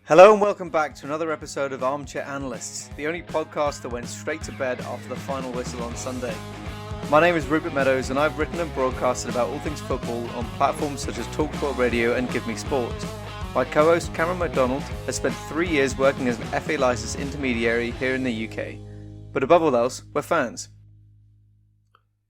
Hello and welcome back to another episode of Armchair Analysts, the only podcast that went straight to bed after the final whistle on Sunday. My name is Rupert Meadows and I've written and broadcasted about all things football on platforms such as TalkSport Radio and Give Me Sport. My co-host Cameron MacDonald has spent 3 years working as an FA licensed intermediary here in the UK. But above all else, we're fans.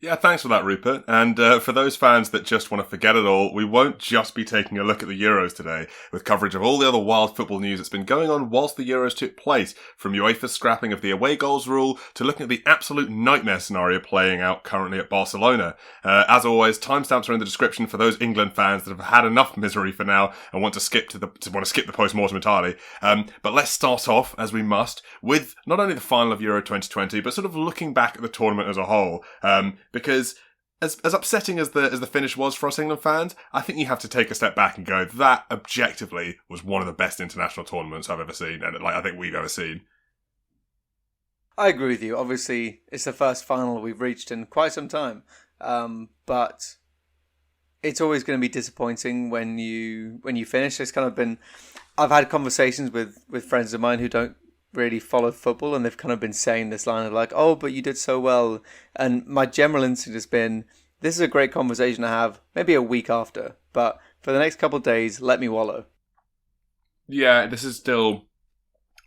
Yeah, thanks for that, Rupert. And for those fans that just want to forget it all, we won't just be taking a look at the Euros today, with coverage of all the other wild football news that's been going on whilst the Euros took place, from UEFA's scrapping of the away goals rule to looking at the absolute nightmare scenario playing out currently at Barcelona. As always, timestamps are in the description for those England fans that have had enough misery for now and want to skip the post-mortem entirely. But let's start off, as we must, with not only the final of Euro 2020, but sort of looking back at the tournament as a whole. Because as upsetting as the finish was for us England fans, I think you have to take a step back and go, that objectively was one of the best international tournaments I've ever seen, and I think we've ever seen. I agree with you. Obviously, it's the first final we've reached in quite some time, but it's always going to be disappointing when you finish. It's kind of been. I've had conversations with friends of mine who don't really followed football, and they've kind of been saying this line of like, oh, but you did so well. And my general instinct has been, this is a great conversation to have maybe a week after, but for the next couple of days, let me wallow. Yeah,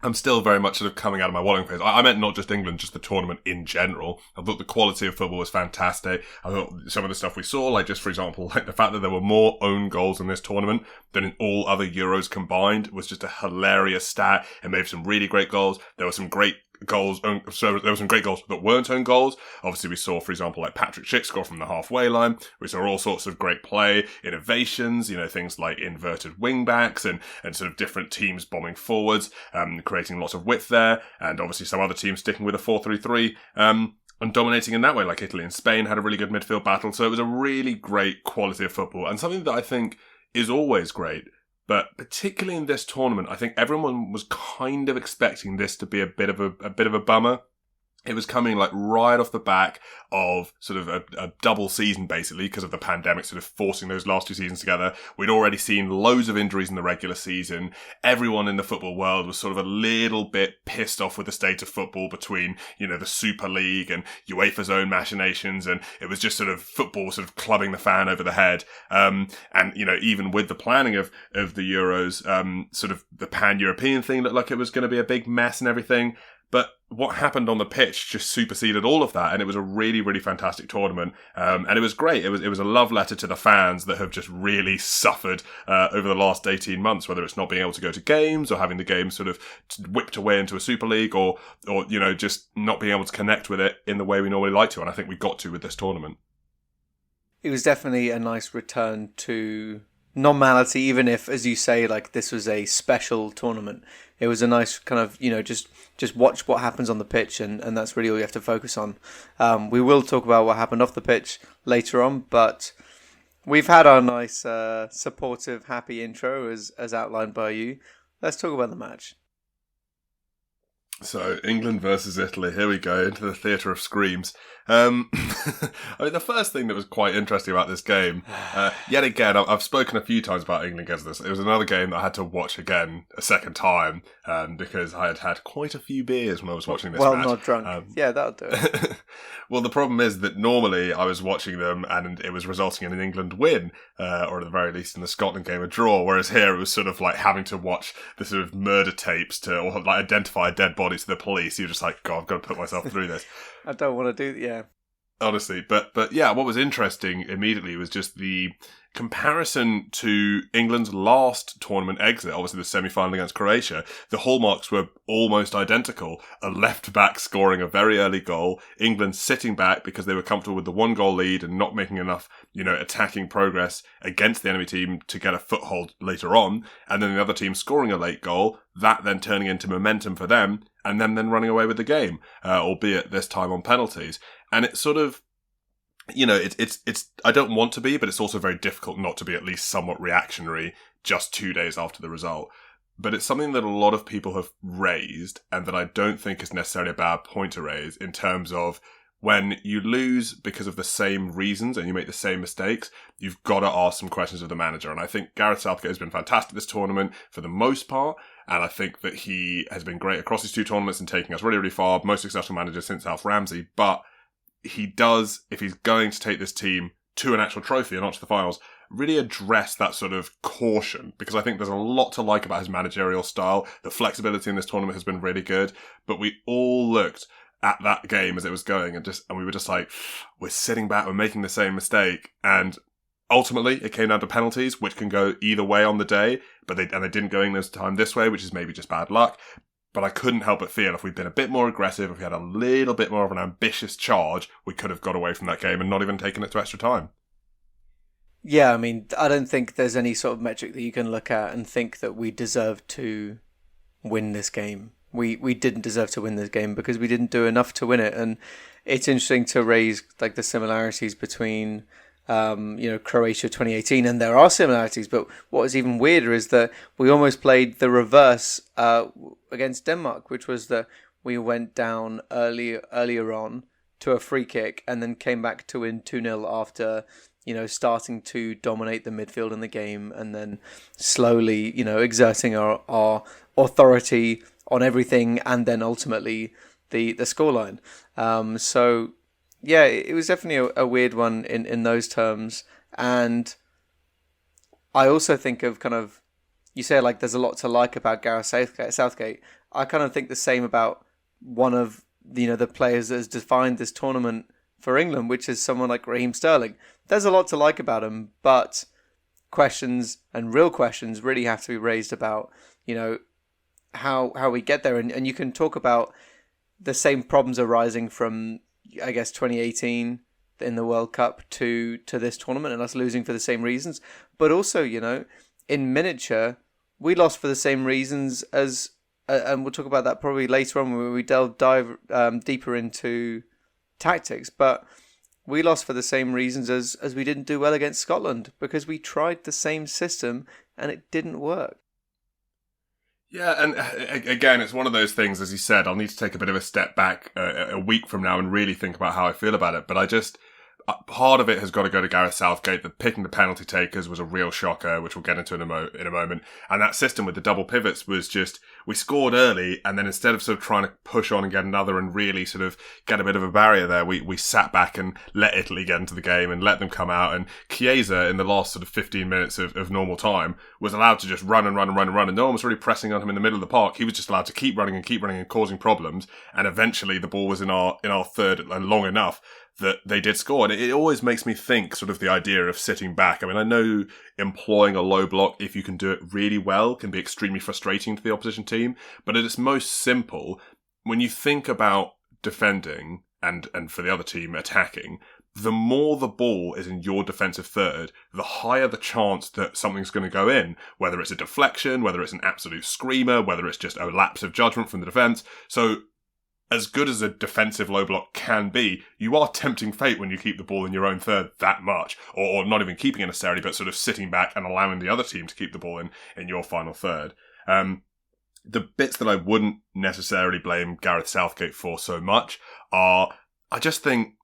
I'm still very much sort of coming out of my wallowing phase. I meant not just England, just the tournament in general. I thought the quality of football was fantastic. I thought some of the stuff we saw, like just for example, like the fact that there were more own goals in this tournament than in all other Euros combined was just a hilarious stat. It made some really great goals. There were some great goals, so there were some great goals that weren't own goals. Obviously, we saw, for example, like Patrick Schick score from the halfway line. We saw all sorts of great play, innovations, things like inverted wing backs and sort of different teams bombing forwards, creating lots of width there. And obviously some other teams sticking with a 4-3-3, and dominating in that way, like Italy and Spain had a really good midfield battle. So it was a really great quality of football, and something that I think is always great. But particularly in this tournament, I think everyone was kind of expecting this to be a bit of a bummer. It was coming like right off the back of sort of a double season, basically, because of the pandemic sort of forcing those last two seasons together. We'd already seen loads of injuries in the regular season. Everyone in the football world was sort of a little bit pissed off with the state of football between, the Super League and UEFA's own machinations. And it was just sort of football sort of clubbing the fan over the head. And, even with the planning of the Euros, sort of the pan-European thing looked like it was going to be a big mess and everything. But what happened on the pitch just superseded all of that, and it was a really, really fantastic tournament. And it was great. It was a love letter to the fans that have just really suffered over the last 18 months, whether it's not being able to go to games or having the games sort of whipped away into a Super League or just not being able to connect with it in the way we normally like to. And I think we got to with this tournament. It was definitely a nice return to normality, even if, as you say, like this was a special tournament. It was a nice kind of, just watch what happens on the pitch, and that's really all you have to focus on. We will talk about what happened off the pitch later on, but we've had our nice, supportive, happy intro as outlined by you. Let's talk about the match. So, England versus Italy, here we go, into the theatre of screams. I mean, the first thing that was quite interesting about this game, yet again, I've spoken a few times about England against this. It was another game that I had to watch again a second time, because I had quite a few beers when I was watching this match. Well, not drunk. Yeah, that'll do it. Well, the problem is that normally I was watching them and it was resulting in an England win, or at the very least in the Scotland game a draw, whereas here it was sort of like having to watch the sort of murder tapes or like identify a dead body to the police. You're just like, God, I've got to put myself through this. I don't want to do, yeah. Honestly, but yeah, what was interesting immediately was just the comparison to England's last tournament exit, obviously the semi-final against Croatia. The hallmarks were almost identical. A left-back scoring a very early goal, England sitting back because they were comfortable with the one-goal lead and not making enough, attacking progress against the enemy team to get a foothold later on, and then the other team scoring a late goal, that then turning into momentum for them, and then running away with the game, albeit this time on penalties. And it's sort of, it's I don't want to be, but it's also very difficult not to be at least somewhat reactionary just 2 days after the result. But it's something that a lot of people have raised, and that I don't think is necessarily a bad point to raise in terms of when you lose because of the same reasons and you make the same mistakes, you've got to ask some questions of the manager. And I think Gareth Southgate has been fantastic this tournament for the most part. And I think that he has been great across his 2 tournaments and taking us really, really far. Most successful manager since Alf Ramsey. But he does, if he's going to take this team to an actual trophy and not to the finals, really address that sort of caution, because I think there's a lot to like about his managerial style. The flexibility in this tournament has been really good, but we all looked at that game as it was going and we were just like, we're sitting back, we're making the same mistake. And ultimately it came down to penalties, which can go either way on the day, but they didn't go England's time this way, which is maybe just bad luck. But I couldn't help but feel if we'd been a bit more aggressive, if we had a little bit more of an ambitious charge, we could have got away from that game and not even taken it to extra time. Yeah, I mean, I don't think there's any sort of metric that you can look at and think that we deserve to win this game. We didn't deserve to win this game because we didn't do enough to win it. And it's interesting to raise like the similarities between Croatia 2018, and there are similarities, but what is even weirder is that we almost played the reverse against Denmark, which was that we went down earlier on to a free kick and then came back to win 2-0 after starting to dominate the midfield in the game and then slowly exerting our authority on everything, and then ultimately the scoreline. So yeah, it was definitely a weird one in those terms. And I also think of kind of, you say like there's a lot to like about Gareth Southgate. I kind of think the same about one of the players that has defined this tournament for England, which is someone like Raheem Sterling. There's a lot to like about him, but questions and real questions really have to be raised about how we get there. And you can talk about the same problems arising from, I guess, 2018 in the World Cup to this tournament and us losing for the same reasons. But also, in miniature, we lost for the same reasons as, and we'll talk about that probably later on when we dive deeper into tactics. But we lost for the same reasons as we didn't do well against Scotland, because we tried the same system and it didn't work. Yeah, and again, it's one of those things, as you said, I'll need to take a bit of a step back a week from now and really think about how I feel about it. But part of it has got to go to Gareth Southgate. That picking the penalty takers was a real shocker, which we'll get into in a moment. And that system with the double pivots was just, we scored early, and then instead of sort of trying to push on and get another and really sort of get a bit of a barrier there, we sat back and let Italy get into the game and let them come out. And Chiesa, in the last sort of 15 minutes of normal time, was allowed to just run, and no one was really pressing on him in the middle of the park. He was just allowed to keep running and causing problems. And eventually the ball was in our third and long enough that they did score. And it always makes me think sort of the idea of sitting back. I mean, I know employing a low block, if you can do it really well, can be extremely frustrating to the opposition team. But at its most simple, when you think about defending and for the other team attacking, the more the ball is in your defensive third, the higher the chance that something's going to go in, whether it's a deflection, whether it's an absolute screamer, whether it's just a lapse of judgment from the defence. So as good as a defensive low block can be, you are tempting fate when you keep the ball in your own third that much, or not even keeping it necessarily, but sort of sitting back and allowing the other team to keep the ball in your final third. The bits that I wouldn't necessarily blame Gareth Southgate for so much are, I just think,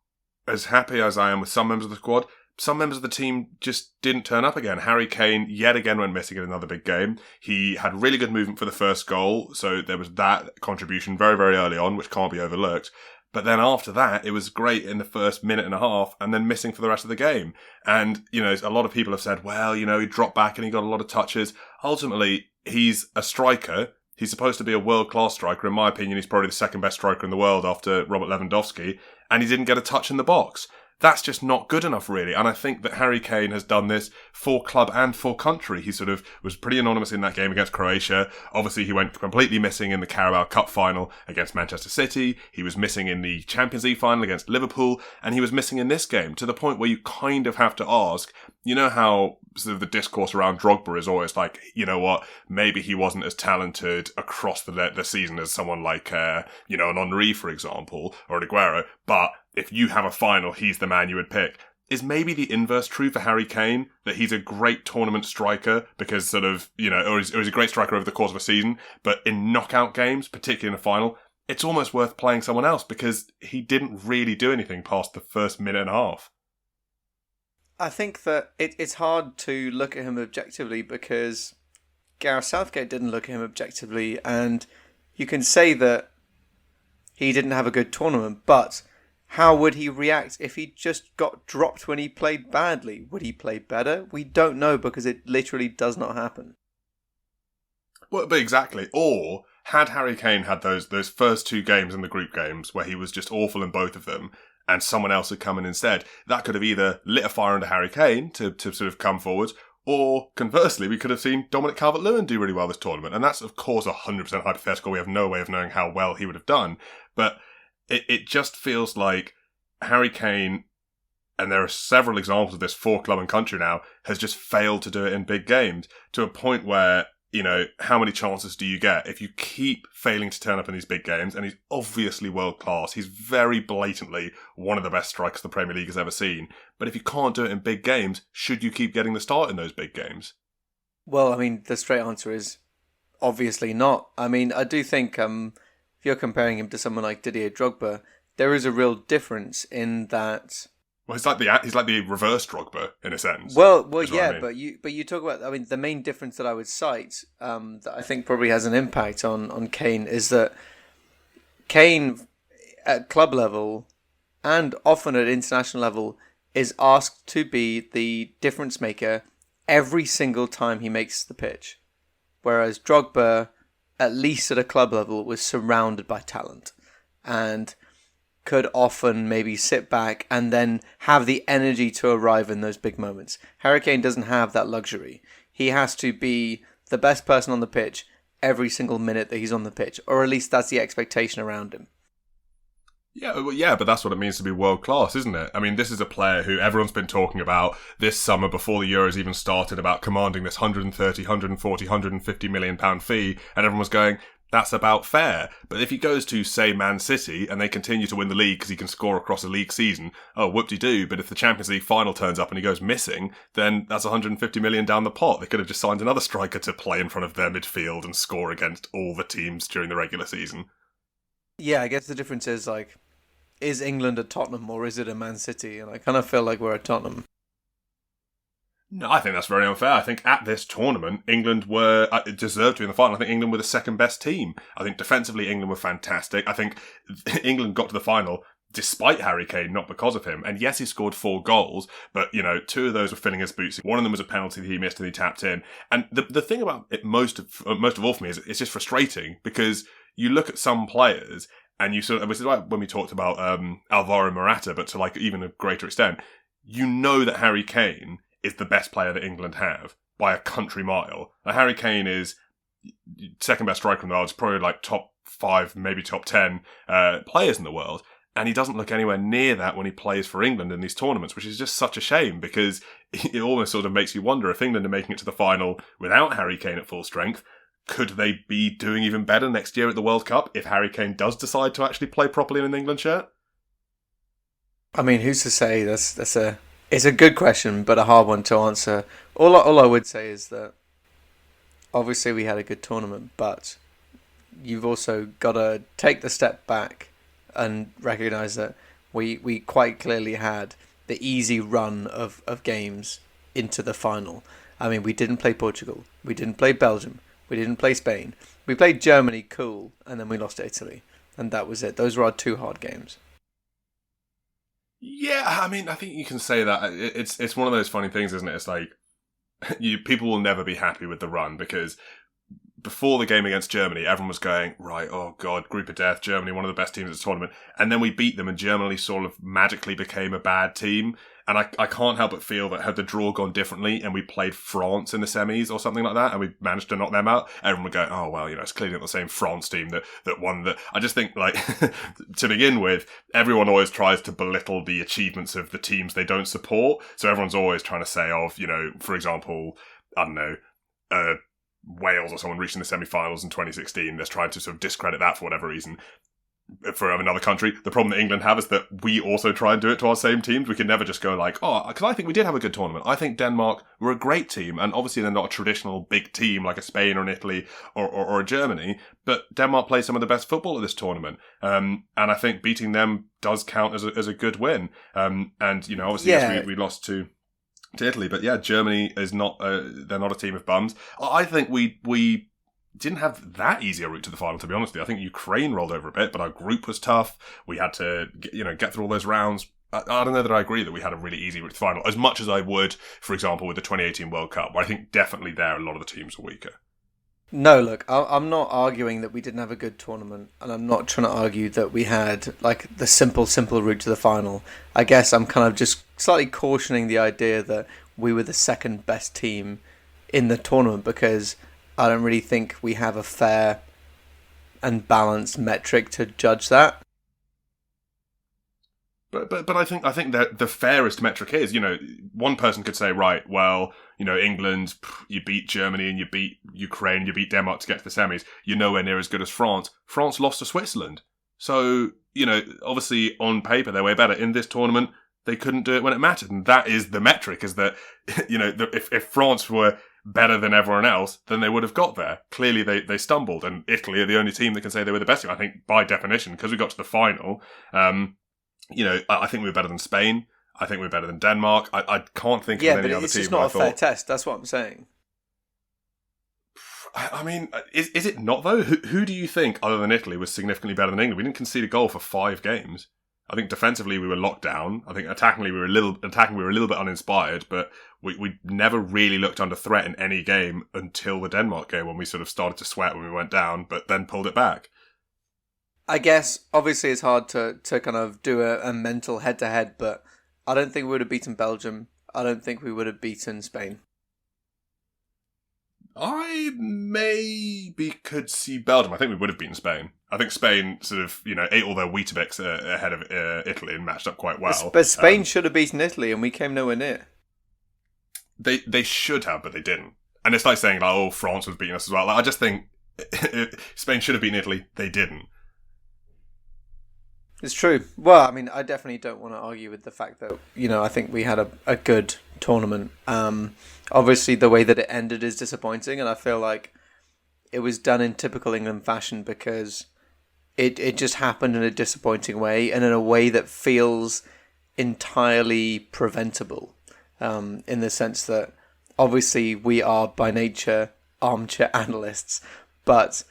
as happy as I am with some members of the squad, some members of the team just didn't turn up again. Harry Kane yet again went missing in another big game. He had really good movement for the first goal, so there was that contribution very, very early on, which can't be overlooked. But then after that, it was great in the first minute and a half, and then missing for the rest of the game. And, a lot of people have said, well, he dropped back and he got a lot of touches. Ultimately, he's a striker. He's supposed to be a world-class striker. In my opinion, he's probably the second best striker in the world after Robert Lewandowski, and he didn't get a touch in the box. That's just not good enough, really. And I think that Harry Kane has done this for club and for country. He sort of was pretty anonymous in that game against Croatia. Obviously, he went completely missing in the Carabao Cup final against Manchester City. He was missing in the Champions League final against Liverpool. And he was missing in this game, to the point where you kind of have to ask, how sort of the discourse around Drogba is always like, maybe he wasn't as talented across the season as someone like, an Henry, for example, or an Aguero, but if you have a final, he's the man you would pick. Is maybe the inverse true for Harry Kane, that he's a great tournament striker because sort of, or he's a great striker over the course of a season, but in knockout games, particularly in a final, it's almost worth playing someone else because he didn't really do anything past the first minute and a half. I think that it's hard to look at him objectively because Gareth Southgate didn't look at him objectively, and you can say that he didn't have a good tournament, but how would he react if he just got dropped when he played badly? Would he play better? We don't know because it literally does not happen. Well, but exactly. Or had Harry Kane had those first two games in the group games where he was just awful in both of them, and someone else had come in instead, that could have either lit a fire under Harry Kane to sort of come forward, or conversely, we could have seen Dominic Calvert-Lewin do really well this tournament. And that's, of course, 100% hypothetical. We have no way of knowing how well he would have done. But it just feels like Harry Kane, and there are several examples of this for club and country now, has just failed to do it in big games to a point where, you know, how many chances do you get if you keep failing to turn up in these big games? And he's obviously world class. He's very blatantly one of the best strikers the Premier League has ever seen. But if you can't do it in big games, should you keep getting the start in those big games? Well, I mean, the straight answer is obviously not. I mean, I do think if you're comparing him to someone like Didier Drogba, there is a real difference in that. Well, he's like the reverse Drogba in a sense. Well, yeah, I mean. but you talk about. I mean, the main difference that I would cite, that I think probably has an impact on Kane, is that Kane at club level and often at international level is asked to be the difference maker every single time he makes the pitch, whereas Drogba, at least at a club level, was surrounded by talent and could often maybe sit back and then have the energy to arrive in those big moments. Harry Kane doesn't have that luxury. He has to be the best person on the pitch every single minute that he's on the pitch, or at least that's the expectation around him. Yeah, but that's what it means to be world class, isn't it? I mean, this is a player who everyone's been talking about this summer before the Euros even started about commanding this 130, 140, 150 million pound fee, and everyone was going, that's about fair. But if he goes to, say, Man City, and they continue to win the league because he can score across a league season, oh, whoop-de-doo. But if the Champions League final turns up and he goes missing, then that's 150 million down the pot. They could have just signed another striker to play in front of their midfield and score against all the teams during the regular season. Yeah, I guess the difference is, like, is England a Tottenham or is it a Man City? And I kind of feel like we're a Tottenham. No, I think that's very unfair. I think at this tournament, England deserved to be in the final. I think England were the second best team. I think defensively, England were fantastic. I think England got to the final despite Harry Kane, not because of him. And yes, he scored 4 goals, but, you know, 2 of those were filling his boots. One of them was a penalty that he missed and he tapped in. And the thing about it most of all for me is it's just frustrating because you look at some players and you sort of, which is like when we talked about Alvaro Morata, but to like even a greater extent, you know that Harry Kane is the best player that England have by a country mile. Now, Harry Kane is second best striker in the world. It's probably like top 5, maybe top 10 players in the world. And he doesn't look anywhere near that when he plays for England in these tournaments, which is just such a shame because it almost sort of makes you wonder if England are making it to the final without Harry Kane at full strength, could they be doing even better next year at the World Cup if Harry Kane does decide to actually play properly in an England shirt? I mean, who's to say? It's a good question, but a hard one to answer. All I would say is that obviously we had a good tournament, but you've also got to take the step back and recognise that we quite clearly had the easy run of games into the final. I mean, we didn't play Portugal, we didn't play Belgium, we didn't play Spain. We played Germany, cool, and then we lost to Italy. And that was it. Those were our 2 hard games. Yeah, I mean, I think you can say that. It's one of those funny things, isn't it? It's like, people will never be happy with the run because before the game against Germany, everyone was going, right, oh God, group of death, Germany, one of the best teams at the tournament. And then we beat them and Germany sort of magically became a bad team. And I can't help but feel that had the draw gone differently and we played France in the semis or something like that and we managed to knock them out, everyone would go, oh, well, you know, it's clearly not the same France team that won that. I just think, like, to begin with, everyone always tries to belittle the achievements of the teams they don't support. So everyone's always trying to say of, you know, for example, I don't know, Wales or someone reaching the semi-finals in 2016, they're trying to sort of discredit that for whatever reason. for another country. The problem that England have is that we also try and do it to our same teams. We can never just go like, oh, because I think we did have a good tournament. I think Denmark were a great team, and obviously they're not a traditional big team like a Spain or an Italy or a Germany, but Denmark plays some of the best football at this tournament. And I think beating them does count as a good win. And, obviously yes, we lost to Italy, but yeah, Germany is not, they're not a team of bums. I think we didn't have that easy a route to the final, to be honest with you. I think Ukraine rolled over a bit, but our group was tough. We had to, get through all those rounds. I don't know that I agree that we had a really easy route to the final, as much as I would, for example, with the 2018 World Cup, where I think definitely there a lot of the teams were weaker. No, look, I'm not arguing that we didn't have a good tournament, and I'm not trying to argue that we had like the simple route to the final. I guess I'm kind of just slightly cautioning the idea that we were the second best team in the tournament, because I don't really think we have a fair and balanced metric to judge that. But I think that the fairest metric is, one person could say, right, well, England, you beat Germany and you beat Ukraine, you beat Denmark to get to the semis. You're nowhere near as good as France. France lost to Switzerland. So, obviously on paper they're way better. In this tournament, they couldn't do it when it mattered. And that is the metric, is that, if France were better than everyone else, then they would have got there. Clearly they stumbled, and Italy are the only team that can say they were the best team. I think by definition, because we got to the final, I think we were better than Spain. I think we were better than Denmark. I can't think of any other team. Yeah, but it's just not a fair test. That's what I'm saying. I mean, is it not though? Who do you think, other than Italy, was significantly better than England? We didn't concede a goal for 5 games. I think defensively we were locked down. I think attackingly we were a little bit uninspired, but we never really looked under threat in any game until the Denmark game, when we sort of started to sweat when we went down, but then pulled it back. I guess obviously it's hard to kind of do a mental head-to-head, but I don't think we would have beaten Belgium. I don't think we would have beaten Spain. I maybe could see Belgium. I think we would have beaten Spain. I think Spain sort of, ate all their Weetabix ahead of Italy and matched up quite well. But Spain should have beaten Italy, and we came nowhere near. They should have, but they didn't. And it's like saying, like, oh, France was beating us as well. Like, I just think Spain should have beaten Italy. They didn't. It's true. Well, I mean, I definitely don't want to argue with the fact that, I think we had a good tournament. Obviously, the way that it ended is disappointing, and I feel like it was done in typical England fashion, because it just happened in a disappointing way, and in a way that feels entirely preventable, in the sense that obviously we are by nature armchair analysts, but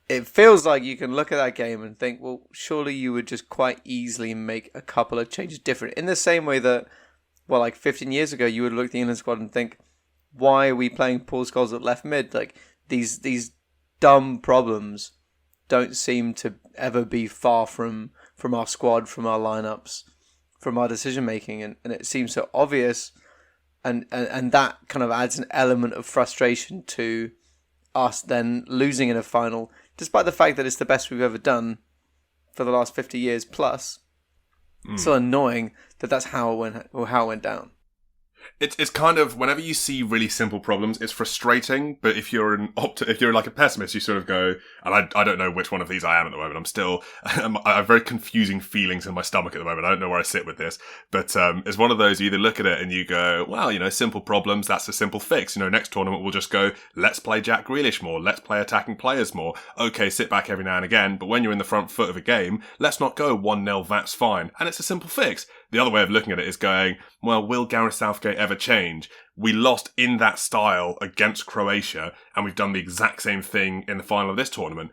it feels like you can look at that game and think, well, surely you would just quite easily make a couple of changes different. In the same way that, 15 years ago, you would look at the England squad and think, why are we playing Paul Scholes at left mid? Like, these dumb problems don't seem to ever be far from our squad, from our lineups, from our decision making, and it seems so obvious, and that kind of adds an element of frustration to us then losing in a final, despite the fact that it's the best we've ever done for the last 50 years plus. It's so annoying that that's how it went down. It's kind of, whenever you see really simple problems, it's frustrating. But if you're if you're like a pessimist, you sort of go, and I don't know which one of these I am at the moment. I have very confusing feelings in my stomach at the moment. I don't know where I sit with this, but it's one of those, you either look at it and you go, well, simple problems, that's a simple fix. Next tournament we'll just go, let's play Jack Grealish more, let's play attacking players more. Okay, sit back every now and again, but when you're in the front foot of a game, let's not go 1-0, that's fine. And it's a simple fix. The other way of looking at it is going, well, will Gareth Southgate ever change? We lost in that style against Croatia, and we've done the exact same thing in the final of this tournament.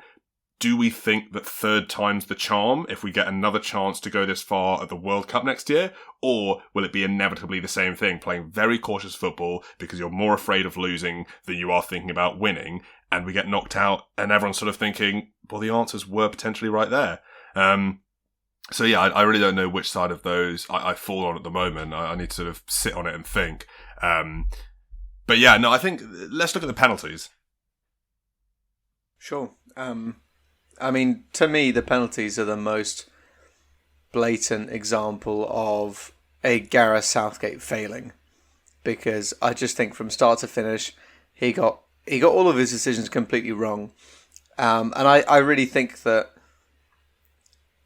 Do we think that third time's the charm if we get another chance to go this far at the World Cup next year? Or will it be inevitably the same thing, playing very cautious football because you're more afraid of losing than you are thinking about winning, and we get knocked out and everyone's sort of thinking, well, the answers were potentially right there. So yeah, I really don't know which side of those I fall on at the moment. I need to sort of sit on it and think. But yeah, no, I think let's look at the penalties. Sure. I mean, to me, the penalties are the most blatant example of a Gareth Southgate failing, because I just think from start to finish, he got all of his decisions completely wrong. And I really think that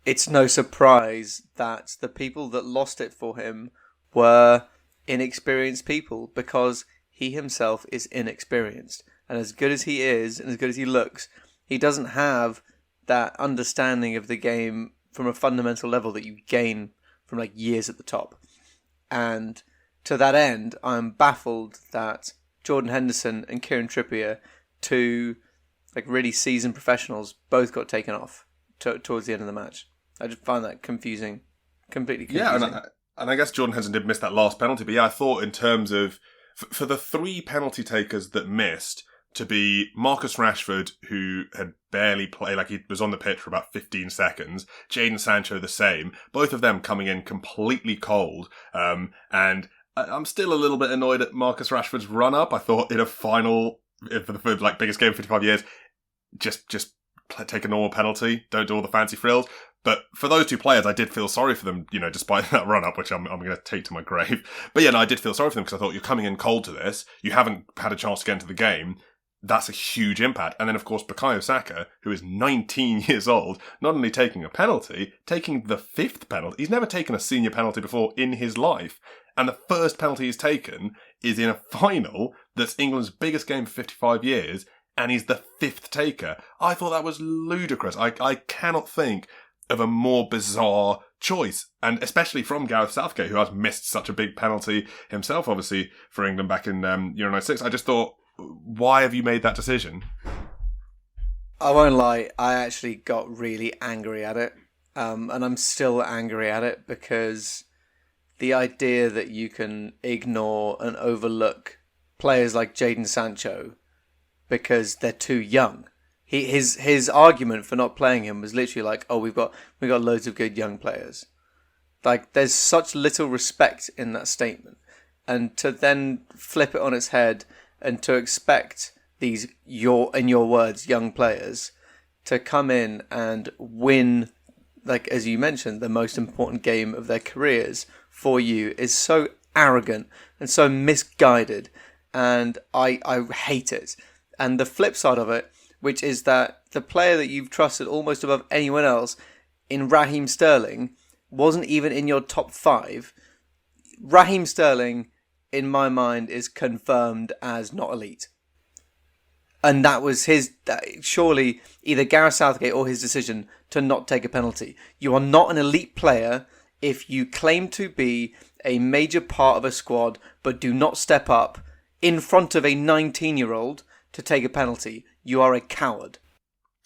it's no surprise that the people that lost it for him were inexperienced people, because he himself is inexperienced. And as good as he is, and as good as he looks, he doesn't have that understanding of the game from a fundamental level that you gain from like years at the top. And to that end, I'm baffled that Jordan Henderson and Kieran Trippier, two like really seasoned professionals, both got taken off towards the end of the match. I just find that confusing, completely confusing. Yeah, and I guess Jordan Henderson did miss that last penalty, but yeah, I thought in terms of for the three penalty takers that missed, to be Marcus Rashford, who had barely played, like he was on the pitch for about 15 seconds, Jadon Sancho the same, both of them coming in completely cold, and I'm still a little bit annoyed at Marcus Rashford's run-up. I thought in a final, for the like biggest game in 55 years, just take a normal penalty, don't do all the fancy frills. But for those two players, I did feel sorry for them, despite that run-up, which I'm going to take to my grave. But yeah, no, I did feel sorry for them because I thought, you're coming in cold to this. You haven't had a chance to get into the game. That's a huge impact. And then, of course, Bukayo Saka, who is 19 years old, not only taking a penalty, taking the fifth penalty. He's never taken a senior penalty before in his life. And the first penalty he's taken is in a final that's England's biggest game for 55 years, and he's the fifth taker. I thought that was ludicrous. I cannot think of a more bizarre choice, and especially from Gareth Southgate, who has missed such a big penalty himself, obviously, for England back in Euro 96. I just thought, why have you made that decision? I won't lie, I actually got really angry at it, and I'm still angry at it, because the idea that you can ignore and overlook players like Jadon Sancho because they're too young. His argument for not playing him was literally like, oh, we got loads of good young players. Like, there's such little respect in that statement, and to then flip it on its head and to expect these in your words, young players to come in and win, like as you mentioned, the most important game of their careers for you is so arrogant and so misguided, and I hate it. And the flip side of it, which is that the player that you've trusted almost above anyone else in Raheem Sterling wasn't even in your top 5. Raheem Sterling, in my mind, is confirmed as not elite. And that was surely either Gareth Southgate or his decision to not take a penalty. You are not an elite player if you claim to be a major part of a squad but do not step up in front of a 19-year-old to take a penalty. You are a coward.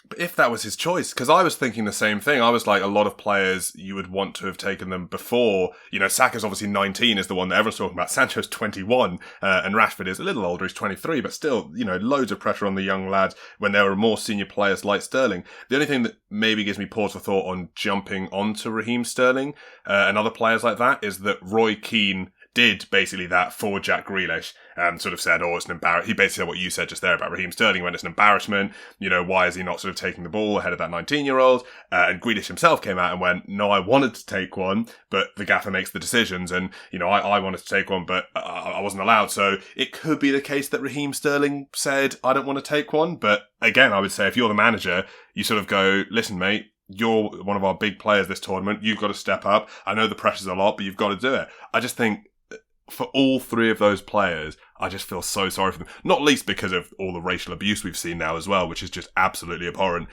But if that was his choice, because I was thinking the same thing. I was like, a lot of players, you would want to have taken them before. Saka's obviously 19 is the one that everyone's talking about. Sancho's 21, and Rashford is a little older, he's 23, but still, loads of pressure on the young lads when there were more senior players like Sterling. The only thing that maybe gives me pause for thought on jumping onto Raheem Sterling and other players like that is that Roy Keane did basically that for Jack Grealish, sort of said, oh, it's an embarrassment. He basically said what you said just there about Raheem Sterling, when it's an embarrassment. Why is he not sort of taking the ball ahead of that 19-year-old? And Grealish himself came out and went, no, I wanted to take one, but the gaffer makes the decisions. And, I wanted to take one, but I wasn't allowed. So it could be the case that Raheem Sterling said, I don't want to take one. But again, I would say if you're the manager, you sort of go, listen, mate, you're one of our big players this tournament. You've got to step up. I know the pressure's a lot, but you've got to do it. I just think, for all three of those players, I just feel so sorry for them. Not least because of all the racial abuse we've seen now as well, which is just absolutely abhorrent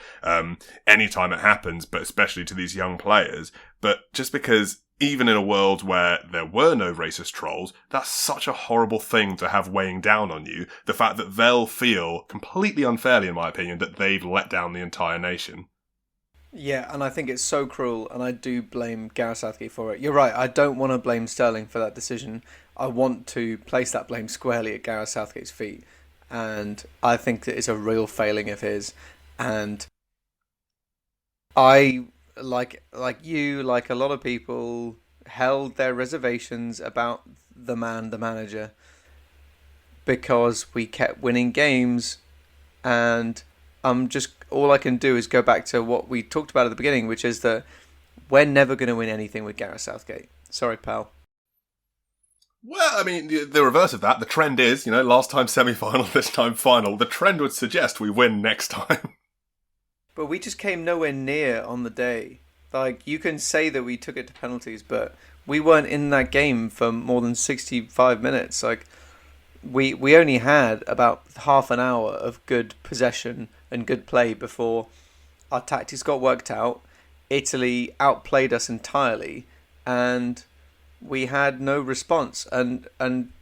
anytime it happens, but especially to these young players. But just because even in a world where there were no racist trolls, that's such a horrible thing to have weighing down on you. The fact that they'll feel completely unfairly, in my opinion, that they've let down the entire nation. Yeah, and I think it's so cruel, and I do blame Gareth Southgate for it. You're right, I don't want to blame Sterling for that decision. I want to place that blame squarely at Gareth Southgate's feet, and I think that it's a real failing of his. And I, like you, like a lot of people, held their reservations about the manager, because we kept winning games, and all I can do is go back to what we talked about at the beginning, which is that we're never going to win anything with Gareth Southgate. Sorry, pal. Well, I mean, the reverse of that, the trend is, last time semi-final, this time final. The trend would suggest we win next time. But we just came nowhere near on the day. Like, you can say that we took it to penalties, but we weren't in that game for more than 65 minutes. Like, we only had about half an hour of good possession and good play before our tactics got worked out. Italy outplayed us entirely, and we had no response. And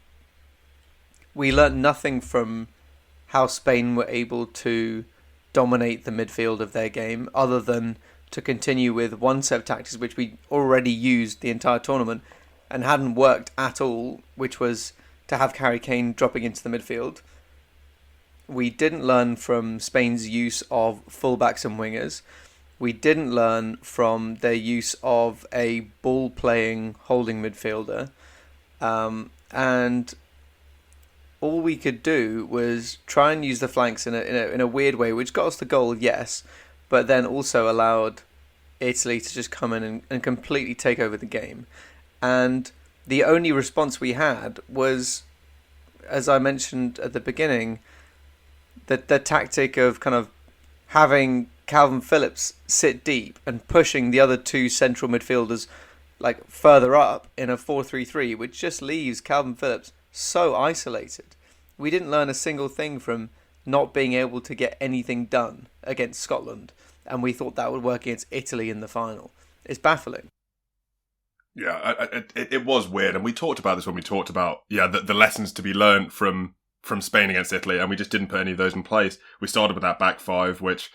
we learnt nothing from how Spain were able to dominate the midfield of their game, other than to continue with one set of tactics which we already used the entire tournament and hadn't worked at all, which was to have Harry Kane dropping into the midfield. We didn't learn from Spain's use of fullbacks and wingers. We didn't learn from their use of a ball-playing holding midfielder. And all we could do was try and use the flanks in a weird way, which got us the goal, yes, but then also allowed Italy to just come in and completely take over the game. And the only response we had was, as I mentioned at the beginning, the tactic of kind of having Calvin Phillips sit deep and pushing the other two central midfielders like further up in a 4-3-3, which just leaves Calvin Phillips so isolated. We didn't learn a single thing from not being able to get anything done against Scotland, and we thought that would work against Italy in the final. It's baffling. Yeah, it was weird, and we talked about this when we talked about the lessons to be learned from Spain against Italy, and we just didn't put any of those in place. We started with that back five, which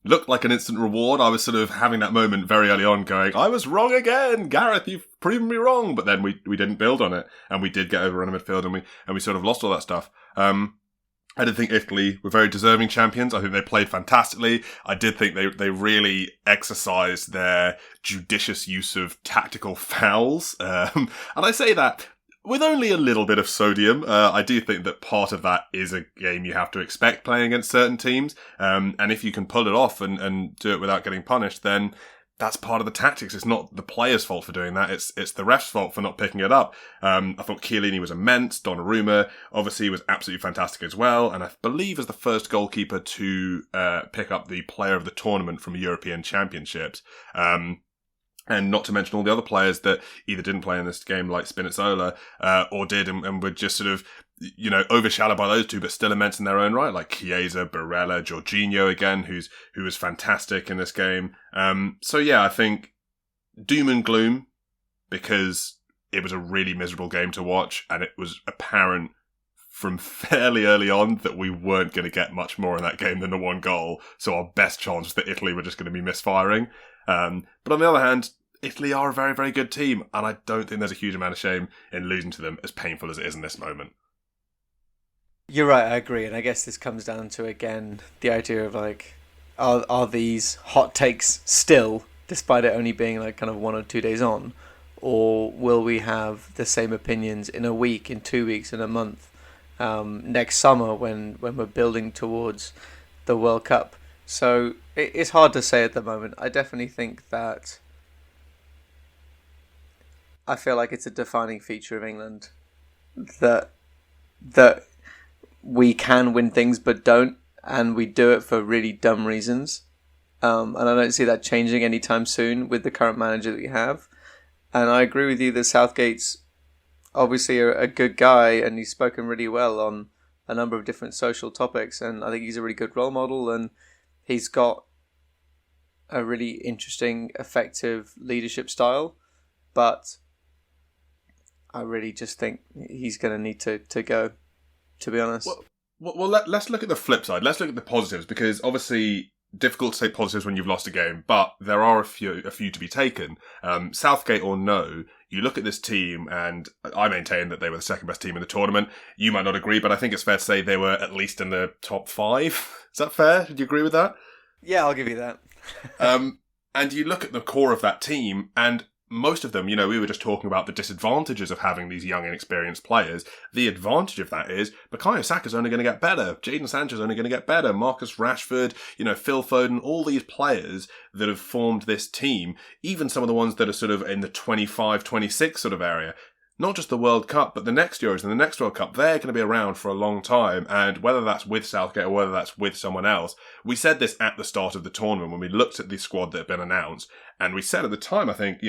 looked like an instant reward. I was sort of having that moment very early on, going, "I was wrong again, Gareth. You've proven me wrong." But then we didn't build on it, and we did get overrun in midfield, and we sort of lost all that stuff. I did think Italy were very deserving champions. I think they played fantastically. I did think they really exercised their judicious use of tactical fouls. And I say that with only a little bit of sodium. I do think that part of that is a game you have to expect playing against certain teams. And if you can pull it off and do it without getting punished, then that's part of the tactics. It's not the player's fault for doing that. It's the ref's fault for not picking it up. I thought Chiellini was immense. Donnarumma obviously was absolutely fantastic as well. And I believe as the first goalkeeper to pick up the player of the tournament from European Championships. And not to mention all the other players that either didn't play in this game, like Spinazzola, or did and were just sort of, overshadowed by those two, but still immense in their own right, like Chiesa, Barella, Jorginho again, who was fantastic in this game. So yeah, I think doom and gloom, because it was a really miserable game to watch, and it was apparent from fairly early on that we weren't going to get much more in that game than the one goal. So our best chance was that Italy were just going to be misfiring. But on the other hand, Italy are a very, very good team, and I don't think there's a huge amount of shame in losing to them, as painful as it is in this moment. You're right, I agree, and I guess this comes down to, again, the idea of, like, are these hot takes still, despite it only being, like, kind of 1 or 2 days on, or will we have the same opinions in a week, in 2 weeks, in a month, next summer when we're building towards the World Cup? So it's hard to say at the moment. I definitely think that I feel like it's a defining feature of England that we can win things but don't, and we do it for really dumb reasons. And I don't see that changing anytime soon with the current manager that we have. And I agree with you that Southgate's obviously a good guy, and he's spoken really well on a number of different social topics, and I think he's a really good role model, and he's got a really interesting, effective leadership style. But I really just think he's going to need to go, to be honest. Well, let's look at the flip side. Let's look at the positives, because obviously difficult to say positives when you've lost a game, but there are a few to be taken. Southgate or no, you look at this team, and I maintain that they were the second best team in the tournament. You might not agree, but I think it's fair to say they were at least in the top 5. Is that fair? Did you agree with that? Yeah, I'll give you that. And you look at the core of that team, and most of them, we were just talking about the disadvantages of having these young, inexperienced players. The advantage of that is Bukayo Saka's only going to get better. Jadon Sancho's only going to get better. Marcus Rashford, Phil Foden, all these players that have formed this team, even some of the ones that are sort of in the 25, 26 sort of area, not just the World Cup, but the next Euros and the next World Cup, they're going to be around for a long time. And whether that's with Southgate or whether that's with someone else, we said this at the start of the tournament when we looked at the squad that had been announced. And we said at the time, I think,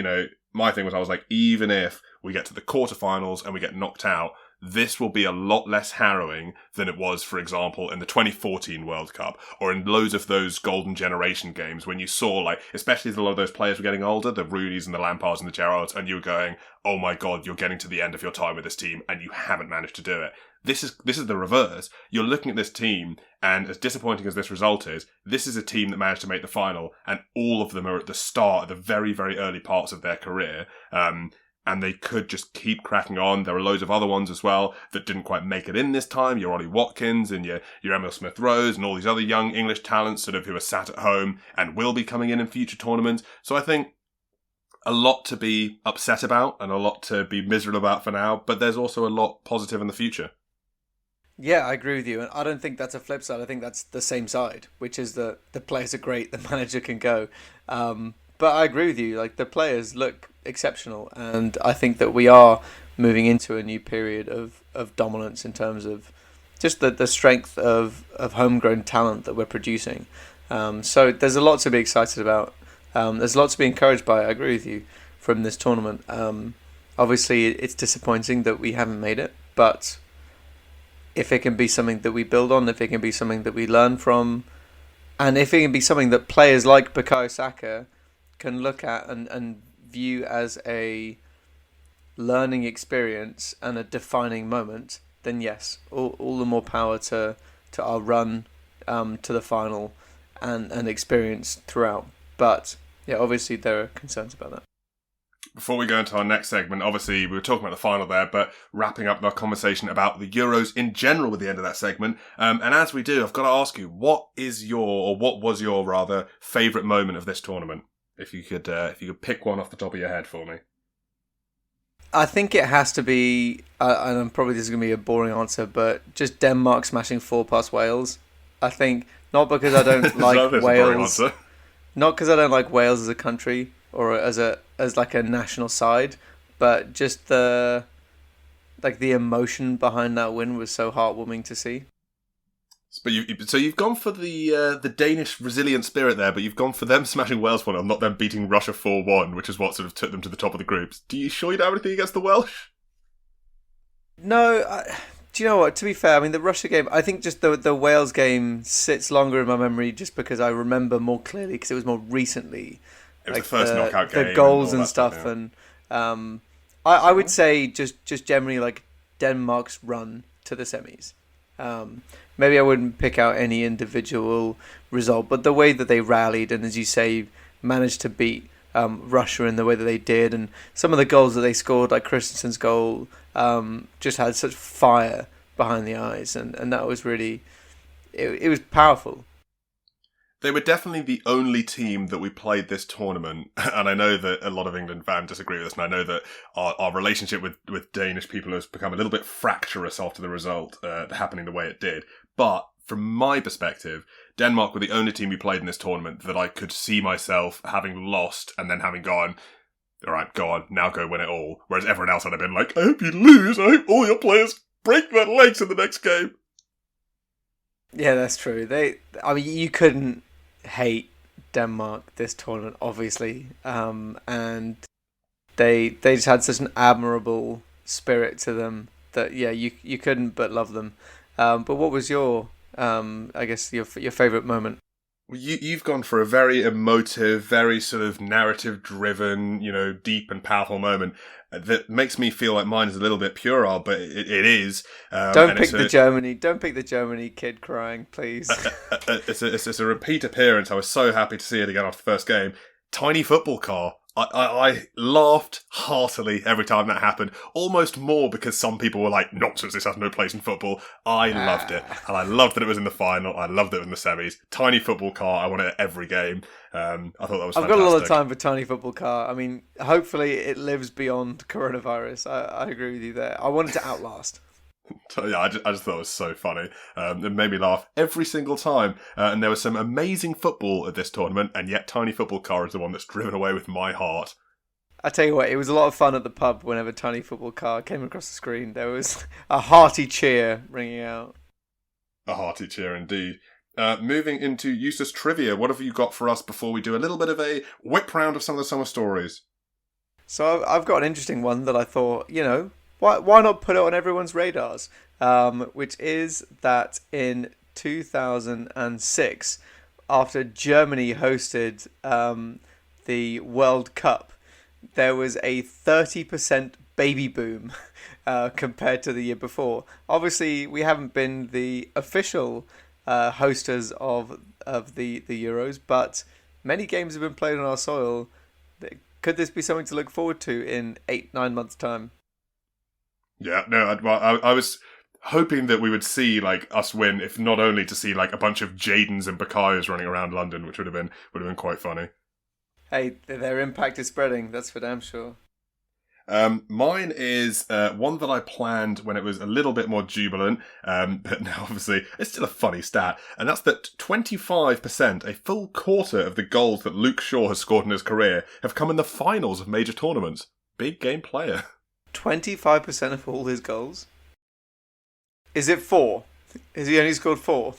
my thing was, I was like, even if we get to the quarterfinals and we get knocked out, this will be a lot less harrowing than it was, for example, in the 2014 World Cup or in loads of those golden generation games when you saw, especially as a lot of those players were getting older, the Rooney's and the Lampards and the Gerrards, and you were going, oh my God, you're getting to the end of your time with this team and you haven't managed to do it. This is the reverse. You're looking at this team, and as disappointing as this result is, this is a team that managed to make the final, and all of them are at the start, at the very, very early parts of their career. And they could just keep cracking on. There are loads of other ones as well that didn't quite make it in this time. Your Ollie Watkins and your Emil Smith-Rowe and all these other young English talents who are sat at home and will be coming in future tournaments. So I think a lot to be upset about and a lot to be miserable about for now, but there's also a lot positive in the future. Yeah, I agree with you. And I don't think that's a flip side. I think that's the same side, which is that the players are great, the manager can go. But I agree with you. The players look exceptional, and I think that we are moving into a new period of dominance in terms of just the strength of homegrown talent that we're producing. So there's a lot to be excited about. There's a lot to be encouraged by, I agree with you, from this tournament. Obviously, it's disappointing that we haven't made it, but if it can be something that we build on, if it can be something that we learn from, and if it can be something that players like Bukayo Saka can look at and view as a learning experience and a defining moment, then yes, all the more power to our run to the final and experience throughout. But yeah, obviously there are concerns about that. Before we go into our next segment, obviously we were talking about the final there, but wrapping up our conversation about the Euros in general with the end of that segment. And as we do, I've got to ask you, what was your favourite moment of this tournament? If you could pick one off the top of your head for me. I think it has to be, and probably this is going to be a boring answer, but just Denmark smashing 4 past Wales. I think, not because I don't like Wales, not because I don't like Wales as a country or as a national side, but just the emotion behind that win was so heartwarming to see. But you've gone for the Danish resilient spirit there, but you've gone for them smashing Wales 1-0, not them beating Russia 4-1, which is what sort of took them to the top of the groups. Do you sure you don't have anything against the Welsh? No, do you know what? To be fair, I mean, the Russia game, I think just the Wales game sits longer in my memory just because I remember more clearly because it was more recently. It was the first knockout game. The goals and stuff. Yeah. And I would say just generally Denmark's run to the semis. Maybe I wouldn't pick out any individual result, but the way that they rallied and, as you say, managed to beat Russia in the way that they did, and some of the goals that they scored, like Christensen's goal, just had such fire behind the eyes, and that was really, it was powerful. They were definitely the only team that we played this tournament, and I know that a lot of England fans disagree with this, and I know that our relationship with Danish people has become a little bit fractious after the result happening the way it did. But from my perspective, Denmark were the only team we played in this tournament that I could see myself having lost and then having gone, all right, go on, now go win it all. Whereas everyone else had been like, I hope you lose, I hope all your players break their legs in the next game. Yeah, that's true. You couldn't hate Denmark this tournament, obviously, and they just had such an admirable spirit to them that you couldn't but love them. But what was your favourite moment? Well, you've gone for a very emotive, very sort of narrative-driven, deep and powerful moment that makes me feel like mine is a little bit puerile, but it is. Don't pick the Germany kid crying, please. It's a repeat appearance. I was so happy to see it again after the first game. Tiny football car. I laughed heartily every time that happened, almost more because some people were like, nonsense, this has no place in football. I loved it, and I loved that it was in the final, I loved it in the semis. Tiny football car, I want it at every game. I thought that was fantastic. I've got a lot of time for tiny football car. I mean, hopefully it lives beyond coronavirus. I agree with you there. I want it to outlast. So yeah, I just thought it was so funny. It made me laugh every single time. And there was some amazing football at this tournament, and yet Tiny Football Car is the one that's driven away with my heart. I tell you what, it was a lot of fun at the pub whenever Tiny Football Car came across the screen. There was a hearty cheer ringing out. A hearty cheer indeed. Moving into Eustace Trivia, what have you got for us before we do a little bit of a whip round of some of the summer stories? So I've got an interesting one that I thought, why not put it on everyone's radars? Which is that in 2006, after Germany hosted the World Cup, there was a 30% baby boom compared to the year before. Obviously, we haven't been the official hosters of the Euros, but many games have been played on our soil. Could this be something to look forward to in 8-9 months' time? Yeah, no, I was hoping that we would see like us win, if not only to see like a bunch of Jadens and Bakayos running around London, which would have been quite funny. Hey, their impact is spreading. That's for damn sure. Mine is one that I planned when it was a little bit more jubilant, but now obviously it's still a funny stat, and that's that 25%, a full quarter of the goals that Luke Shaw has scored in his career, have come in the finals of major tournaments. Big game player. 25% of all his goals? Is it 4? Has he only scored 4?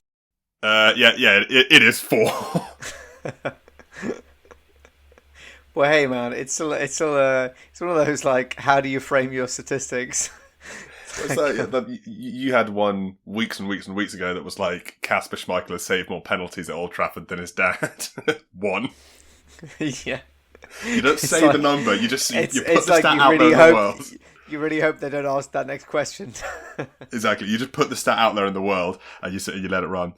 Yeah, it is 4. Well, hey man, it's one of those like, how do you frame your statistics? You had one weeks and weeks and weeks ago that was like Kasper Schmeichel has saved more penalties at Old Trafford than his dad. One. Yeah. You don't say the number. You just you put the like stat out there in the world. You really hope they don't ask that next question. Exactly. You just put the stat out there in the world and you let it run.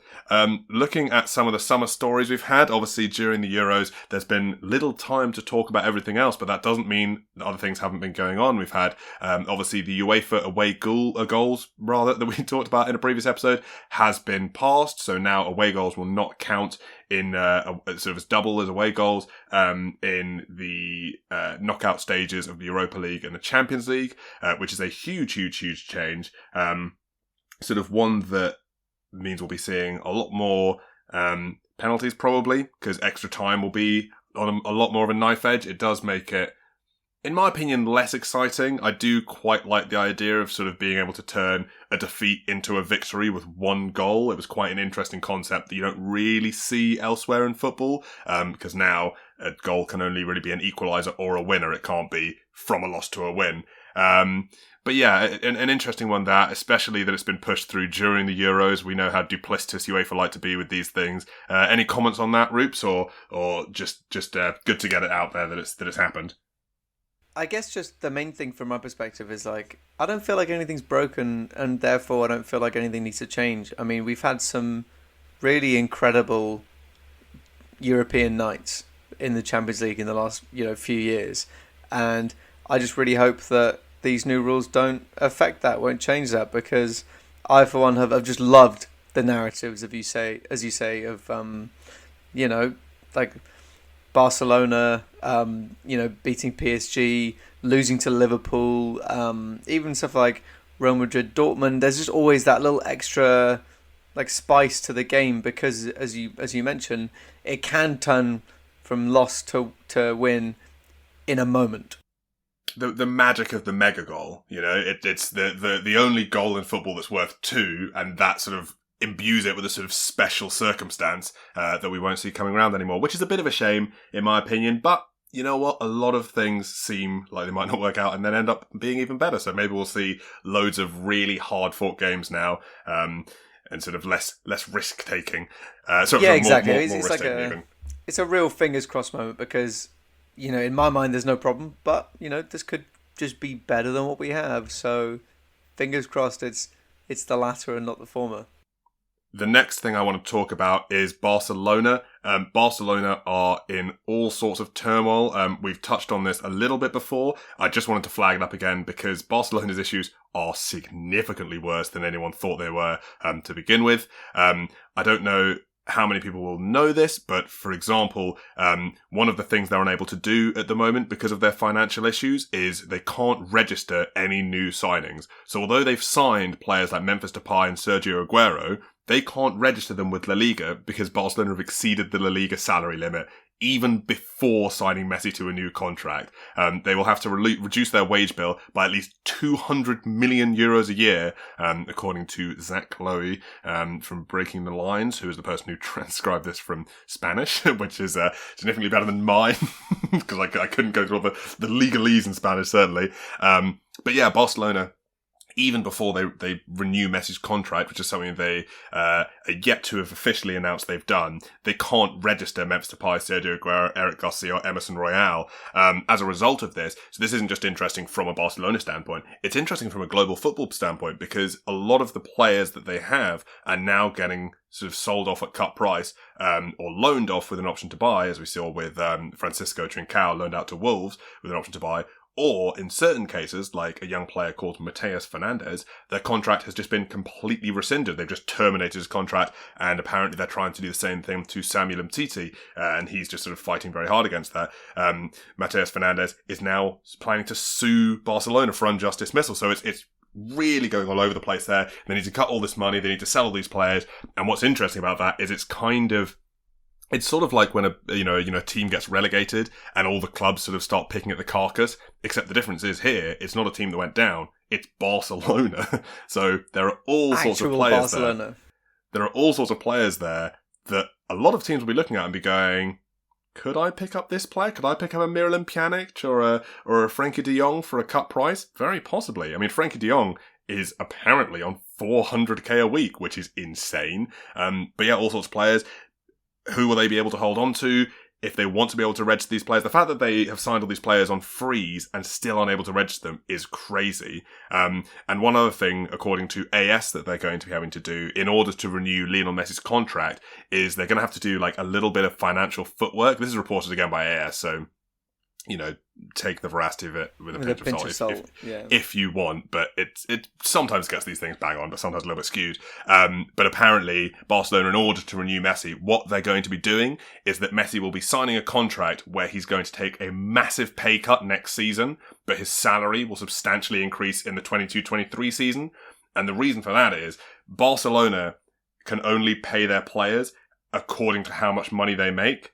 Looking at some of the summer stories we've had, obviously during the Euros, there's been little time to talk about everything else, but that doesn't mean that other things haven't been going on. We've had, obviously the UEFA away goals that we talked about in a previous episode has been passed. So now away goals will not count in sort of as double as away goals in the knockout stages of the Europa League and the Champions League, which is a huge change. Sort of one that means we'll be seeing a lot more penalties probably, because extra time will be on a lot more of a knife edge. It does make it, in my opinion, less exciting. I do quite like the idea of sort of being able to turn a defeat into a victory with one goal. It was quite an interesting concept that you don't really see elsewhere in football, because now a goal can only really be an equaliser or a winner. It can't be from a loss to a win. But yeah, an interesting one that, especially that it's been pushed through during the Euros. We know how duplicitous UEFA like to be with these things. Any comments on that, Roops, or just good to get it out there that it's happened? I guess just the main thing from my perspective is like, I don't feel like anything's broken, and therefore I don't feel like anything needs to change. I mean, we've had some really incredible European nights in the Champions League in the last few years, and I just really hope that these new rules don't affect that, won't change that, because I for one have just loved the narratives of as you say of like Barcelona, beating PSG, losing to Liverpool, even stuff like Real Madrid, Dortmund. There's just always that little extra like spice to the game, because as you mentioned, it can turn from loss to win in a moment. The magic of the mega goal, it's the only goal in football that's worth 2, and that sort of imbues it with a sort of special circumstance that we won't see coming around anymore, which is a bit of a shame in my opinion. But you know what? A lot of things seem like they might not work out and then end up being even better. So maybe we'll see loads of really hard fought games now, and sort of less risk taking. Yeah, exactly. More it's a real fingers crossed moment, because in my mind there's no problem, but this could just be better than what we have. So fingers crossed it's the latter and not the former. The next thing I want to talk about is Barcelona. Barcelona are in all sorts of turmoil. We've touched on this a little bit before. I just wanted to flag it up again because Barcelona's issues are significantly worse than anyone thought they were to begin with. I don't know how many people will know this, but for example, one of the things they're unable to do at the moment because of their financial issues is they can't register any new signings. So although they've signed players like Memphis Depay and Sergio Aguero, they can't register them with La Liga because Barcelona have exceeded the La Liga salary limit even before signing Messi to a new contract. They will have to reduce their wage bill by at least 200 million euros a year, according to Zach Lowy from Breaking the Lines, who is the person who transcribed this from Spanish, which is significantly better than mine, because I couldn't go through all the legalese in Spanish, certainly. But yeah, Barcelona, even before they renew Messi's contract, which is something they are yet to have officially announced they've done, they can't register Memphis Depay, Sergio Aguero, Eric Garcia, or Emerson Royale as a result of this. So this isn't just interesting from a Barcelona standpoint, it's interesting from a global football standpoint, because a lot of the players that they have are now getting sort of sold off at cut price, or loaned off with an option to buy, as we saw with Francisco Trincao loaned out to Wolves with an option to buy. Or, in certain cases, like a young player called Mateus Fernandez, their contract has just been completely rescinded. They've just terminated his contract, and apparently they're trying to do the same thing to Samuel Umtiti, and he's just sort of fighting very hard against that. Mateus Fernandez is now planning to sue Barcelona for unjust dismissal, so it's really going all over the place there. They need to cut all this money, they need to sell all these players, and what's interesting about that is it's sort of like when a team gets relegated and all the clubs sort of start picking at the carcass, except the difference is here, it's not a team that went down, it's Barcelona. So there are all sorts of players there. There are all sorts of players there that a lot of teams will be looking at and be going, could I pick up this player? Could I pick up a Miralem Pjanic or a Frenkie de Jong for a cut price? Very possibly. I mean, Frenkie de Jong is apparently on 400k a week, which is insane. But yeah, all sorts of players. Who will they be able to hold on to if they want to be able to register these players? The fact that they have signed all these players on freeze and still unable to register them is crazy. And one other thing, according to AS, that they're going to be having to do in order to renew Lionel Messi's contract is they're going to have to do like a little bit of financial footwork. This is reported again by AS, so take the veracity of it with a pinch of salt if you want, but it sometimes gets these things bang on, but sometimes a little bit skewed. But apparently Barcelona, in order to renew Messi, what they're going to be doing is that Messi will be signing a contract where he's going to take a massive pay cut next season, but his salary will substantially increase in the 22-23 season. And the reason for that is Barcelona can only pay their players according to how much money they make,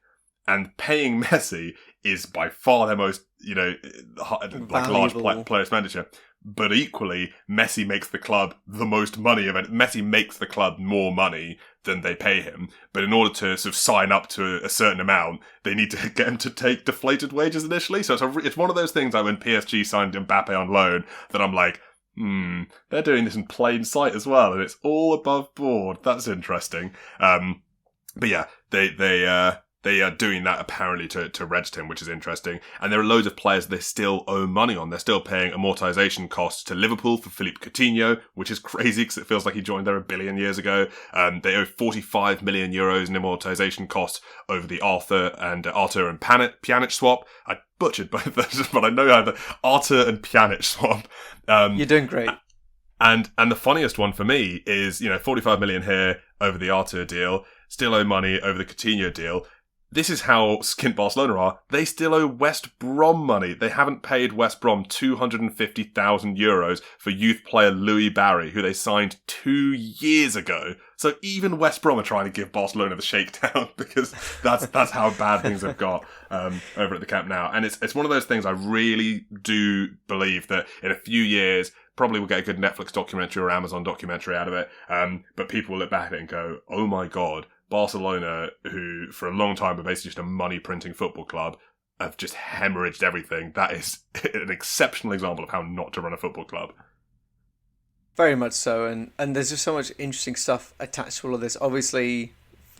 and paying Messi is by far their most, large player expenditure. But equally, Messi makes the club the most money of it. Messi makes the club more money than they pay him. But in order to sort of sign up to a certain amount, they need to get him to take deflated wages initially. So it's one of those things like when PSG signed Mbappe on loan that I'm like, they're doing this in plain sight as well, and it's all above board. That's interesting. But yeah, they are doing that apparently to register him, which is interesting. And there are loads of players they still owe money on. They're still paying amortization costs to Liverpool for Philippe Coutinho, which is crazy because it feels like he joined there a billion years ago. They owe 45 million euros in amortization costs over the Arthur and Pjanic swap. I butchered both those, but I know how the Arthur and Pjanic swap. You're doing great. And the funniest one for me is, 45 million here over the Arthur deal, still owe money over the Coutinho deal. This is how skint Barcelona are. They still owe West Brom money. They haven't paid West Brom 250,000 euros for youth player Louis Barry, who they signed 2 years ago. So even West Brom are trying to give Barcelona the shakedown because that's how bad things have got over at the Camp Nou. And it's one of those things I really do believe that in a few years, probably we'll get a good Netflix documentary or Amazon documentary out of it. But people will look back at it and go, oh my God, Barcelona, who for a long time were basically just a money-printing football club, have just hemorrhaged everything. That is an exceptional example of how not to run a football club. Very much so, and there's just so much interesting stuff attached to all of this. Obviously,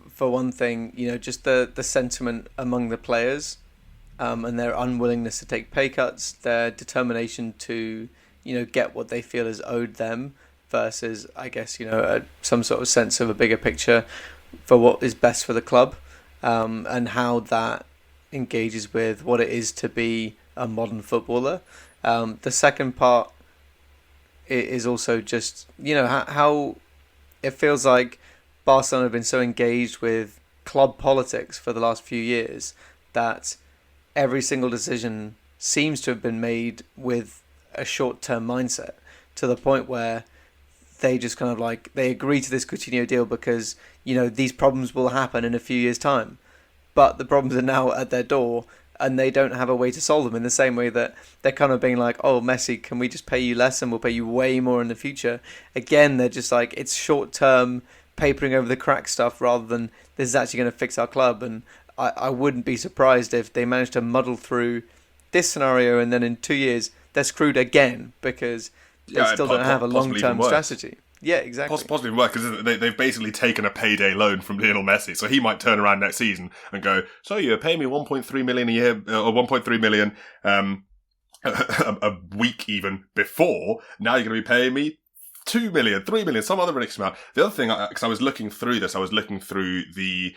for one thing, just the sentiment among the players, and their unwillingness to take pay cuts, their determination to, get what they feel is owed them, versus, I guess, some sort of sense of a bigger picture for what is best for the club, and how that engages with what it is to be a modern footballer. The second part is also just, how it feels like Barcelona have been so engaged with club politics for the last few years that every single decision seems to have been made with a short-term mindset, to the point where they just kind of they agree to this Coutinho deal because, these problems will happen in a few years' time. but the problems are now at their door, and they don't have a way to solve them, in the same way that they're kind of being like, oh, Messi, can we just pay you less and we'll pay you way more in the future? Again, they're just like, it's short-term papering over the crack stuff rather than this is actually going to fix our club. And I wouldn't be surprised if they manage to muddle through this scenario and then in 2 years they're screwed again because they still don't have a long-term strategy. Yeah, exactly. Possibly work because they've basically taken a payday loan from Lionel Messi, so he might turn around next season and go, "So you're paying me 1.3 million a year, or 1.3 million a week even before. Now you're going to be paying me 2 million, 3 million, some other ridiculous amount." The other thing, because I was looking through this, I was looking through the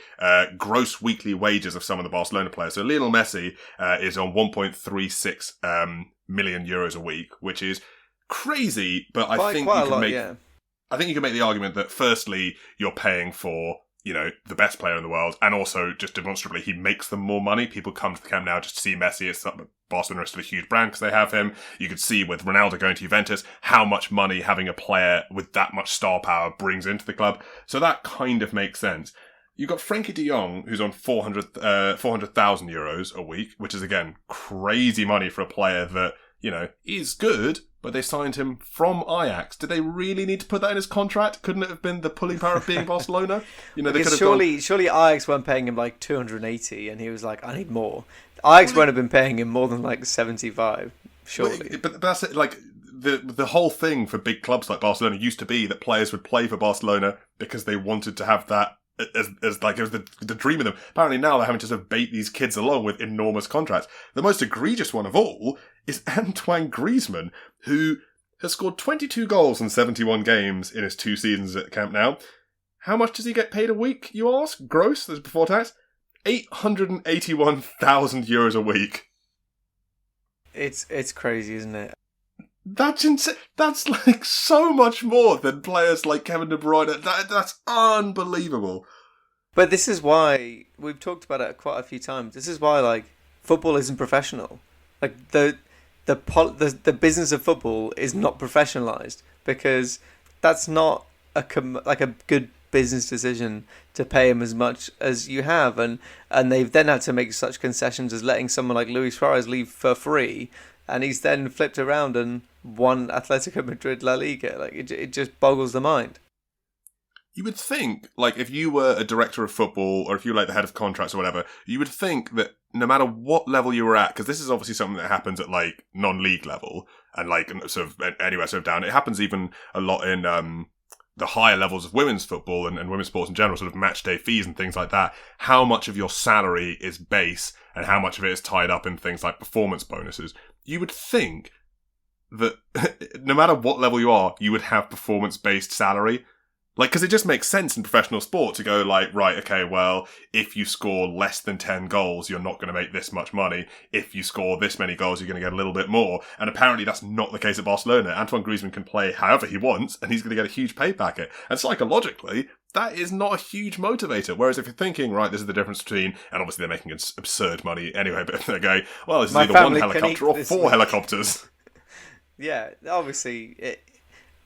gross weekly wages of some of the Barcelona players. So Lionel Messi is on 1.36 million euros a week, which is crazy, but I think you can make the argument that firstly, you're paying for, the best player in the world, and also just demonstrably he makes them more money. People come to the camp now just to see Messi. It's Barcelona is still a huge brand because they have him. You could see with Ronaldo going to Juventus how much money having a player with that much star power brings into the club. So that kind of makes sense. You've got Frankie de Jong, who's on 400,000 euros a week, which is, again, crazy money for a player that, is good, but they signed him from Ajax. Did they really need to put that in his contract? Couldn't it have been the pulling power of being Barcelona? They could have surely Ajax weren't paying him like 280, and he was like, I need more. Ajax won't have been paying him more than like 75, surely. But that's it. Like the whole thing for big clubs like Barcelona used to be that players would play for Barcelona because they wanted to have that as like it was the dream of them. Apparently now they're having to sort of bait these kids along with enormous contracts. The most egregious one of all is Antoine Griezmann, who has scored 22 goals in 71 games in his 2 seasons at Camp Nou. How much does he get paid a week, you ask? Gross, that's before tax? 881,000 euros a week. It's crazy, isn't it? That's insane. That's like so much more than players like Kevin De Bruyne. That's unbelievable. But this is why we've talked about it quite a few times. This is why like football isn't professional. Like the business of football is not professionalized because that's not a good business decision to pay him as much as you have, and they've then had to make such concessions as letting someone like Luis Suarez leave for free, and he's then flipped around and won Atletico Madrid La Liga. Like it just boggles the mind. You would think, like, if you were a director of football or if you were like the head of contracts or whatever, you would think that no matter what level you were at, because this is obviously something that happens at like non-league level and like sort of anywhere sort of down. It happens even a lot in the higher levels of women's football and women's sports in general, sort of match day fees and things like that. How much of your salary is base and how much of it is tied up in things like performance bonuses? You would think that no matter what level you are, you would have performance-based salary. Like, because it just makes sense in professional sport to go like, right, okay, well, if you score less than 10 goals, you're not going to make this much money. If you score this many goals, you're going to get a little bit more. And apparently that's not the case at Barcelona. Antoine Griezmann can play however he wants, and he's going to get a huge pay packet. And psychologically, that is not a huge motivator. Whereas if you're thinking, right, this is the difference between, and obviously they're making absurd money anyway, but they're going, well, this is either one helicopter or 4 helicopters. Yeah, obviously,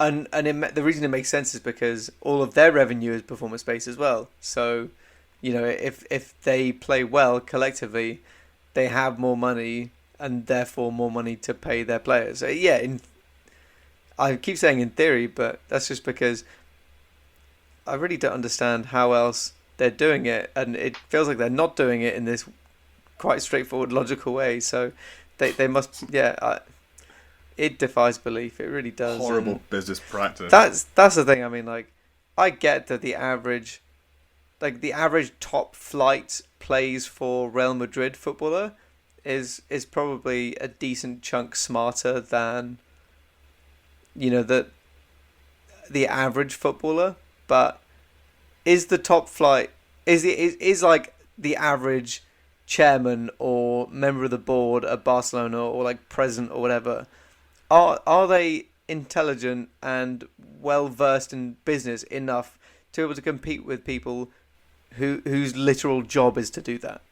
the reason it makes sense is because all of their revenue is performance-based as well. So, if they play well collectively, they have more money and therefore more money to pay their players. So, yeah, I keep saying in theory, but that's just because I really don't understand how else they're doing it, and it feels like they're not doing it in this quite straightforward, logical way. So they must, it defies belief. It really does. Horrible business practice. That's the thing. I mean, like, I get that the average top flight plays for Real Madrid footballer is probably a decent chunk smarter than the average footballer. But is the top flight is like the average chairman or member of the board at Barcelona or like president or whatever? Are they intelligent and well versed in business enough to be able to compete with people whose literal job is to do that?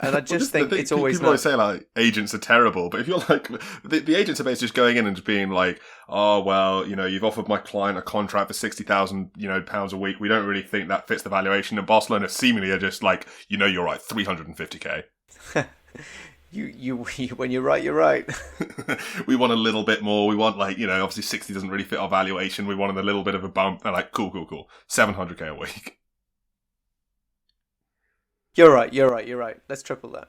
And I Well, just this is the think thing. it's always People always nice. say like agents are terrible, but if you're like the agents are basically just going in and just being like, oh well, you've offered my client a contract for £60,000 pounds a week. We don't really think that fits the valuation. And Barcelona seemingly are just like, you're right, 350k. You when you're right, you're right. We want a little bit more. We want obviously 60 doesn't really fit our valuation. We wanted a little bit of a bump. They're like, cool, 700k a week. You're right. You're right. You're right. Let's triple that.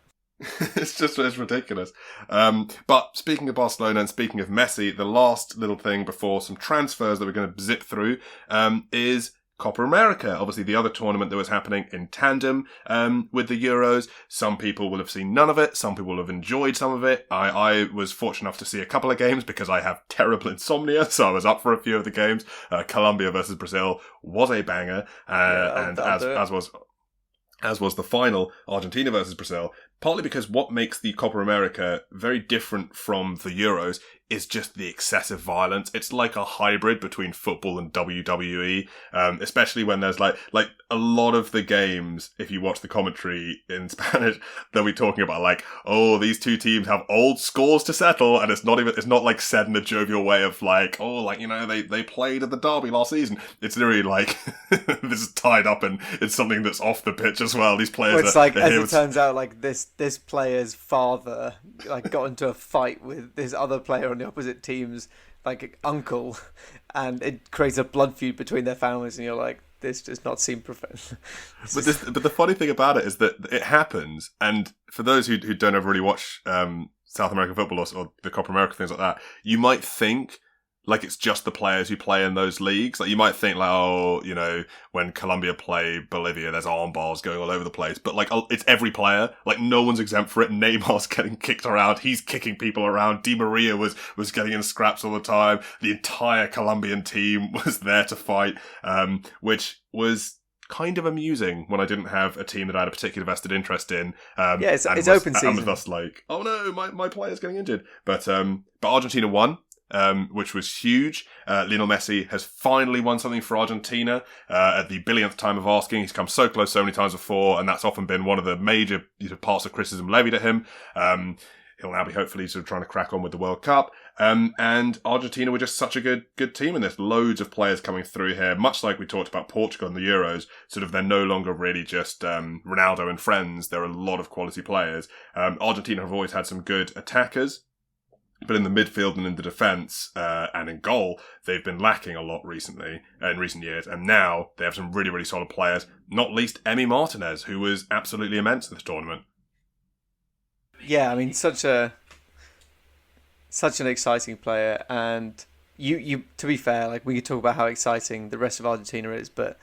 It's ridiculous. But speaking of Barcelona and speaking of Messi, the last little thing before some transfers that we're going to zip through is Copa America. Obviously, the other tournament that was happening in tandem with the Euros. Some people will have seen none of it. Some people will have enjoyed some of it. I was fortunate enough to see a couple of games because I have terrible insomnia, so I was up for a few of the games. Colombia versus Brazil was a banger, and as was the final, Argentina versus Brazil, partly because what makes the Copa America very different from the Euros is just the excessive violence. It's like a hybrid between football and WWE, especially when there's like a lot of the games, if you watch the commentary in Spanish, they'll be talking about like, oh, these two teams have old scores to settle, and it's not like said in a jovial way of like, oh, like, they played at the derby last season. It's literally like, this is tied up and it's something that's off the pitch as well. These players Well, it's like, as it turns out, like this player's father like got into a fight with this other player on the opposite team's like uncle, and it creates a blood feud between their families, and you're like, this does not seem professional. But the funny thing about it is that it happens, and for those who don't ever really watch South American football or the Copa America, things like that, you might think like it's just the players who play in those leagues. Like you might think like, oh, when Colombia play Bolivia, there's arm bars going all over the place. But like, it's every player. Like no one's exempt for it. Neymar's getting kicked around. He's kicking people around. Di Maria was getting in scraps all the time. The entire Colombian team was there to fight, which was kind of amusing when I didn't have a team that I had a particular vested interest in. It's open season. And was thus like, oh no, my player's getting injured. But Argentina won. Which was huge. Lionel Messi has finally won something for Argentina at the billionth time of asking. He's come so close so many times before, and that's often been one of the major parts of criticism levied at him. He'll now be hopefully sort of trying to crack on with the World Cup. And Argentina were just such a good team, and there's loads of players coming through here, much like we talked about Portugal in the Euros. Sort of they're no longer really just Ronaldo and friends. There are a lot of quality players. Argentina have always had some good attackers. But in the midfield and in the defence and in goal, they've been lacking a lot in recent years. And now they have some really, really solid players, not least Emi Martinez, who was absolutely immense in this tournament. Yeah, I mean, such an exciting player. And you to be fair, like we could talk about how exciting the rest of Argentina is, but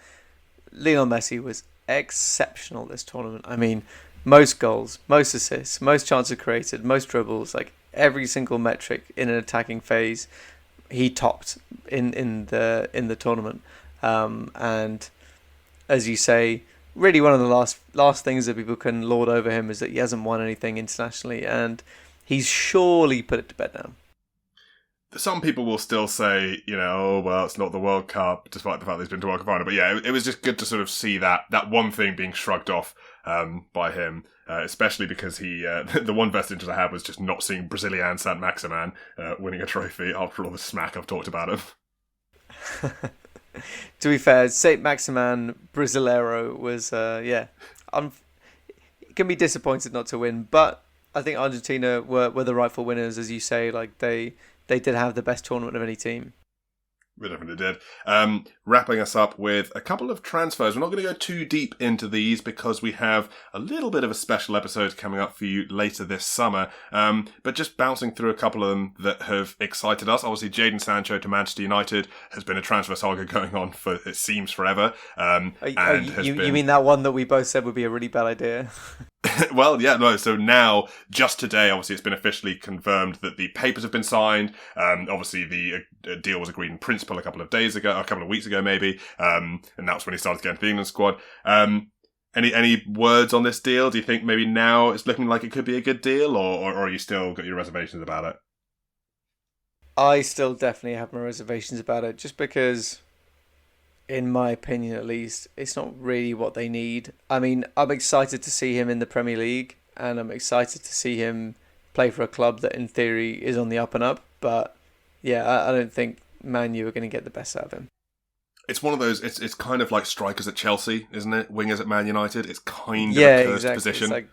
Lionel Messi was exceptional this tournament. I mean, most goals, most assists, most chances created, most dribbles, like every single metric in an attacking phase, he topped in the tournament. And as you say, really one of the last things that people can lord over him is that he hasn't won anything internationally, and he's surely put it to bed now. Some people will still say, oh, well, it's not the World Cup, despite the fact that he's been to World Cup final. But yeah, it was just good to sort of see that one thing being shrugged off by him, especially because he, the one best interest I had was just not seeing Brazilian Saint-Maximin winning a trophy after all the smack I've talked about him. To be fair, Saint-Maximin Brasileiro was, it can be disappointed not to win, but I think Argentina were the rightful winners, as you say. Like they did have the best tournament of any team. We definitely did. Wrapping us up with a couple of transfers. We're not going to go too deep into these because we have a little bit of a special episode coming up for you later this summer. But just bouncing through a couple of them that have excited us. Obviously, Jadon Sancho to Manchester United has been a transfer saga going on for, it seems, forever. You mean that one that we both said would be a really bad idea? Well, yeah, no. So now, just today, obviously, it's been officially confirmed that the papers have been signed. Obviously, the deal was agreed in principle a couple of weeks ago, maybe. And that's when he started getting to the England squad. Any words on this deal? Do you think maybe now it's looking like it could be a good deal, or are you still got your reservations about it? I still definitely have my reservations about it, just because, in my opinion at least, it's not really what they need. I mean, I'm excited to see him in the Premier League, and I'm excited to see him play for a club that in theory is on the up and up. But yeah, I don't think Man U are going to get the best out of him. It's one of those. It's kind of like strikers at Chelsea, isn't it? Wingers at Man United. It's kind of Yeah, a cursed exactly. position. It's like,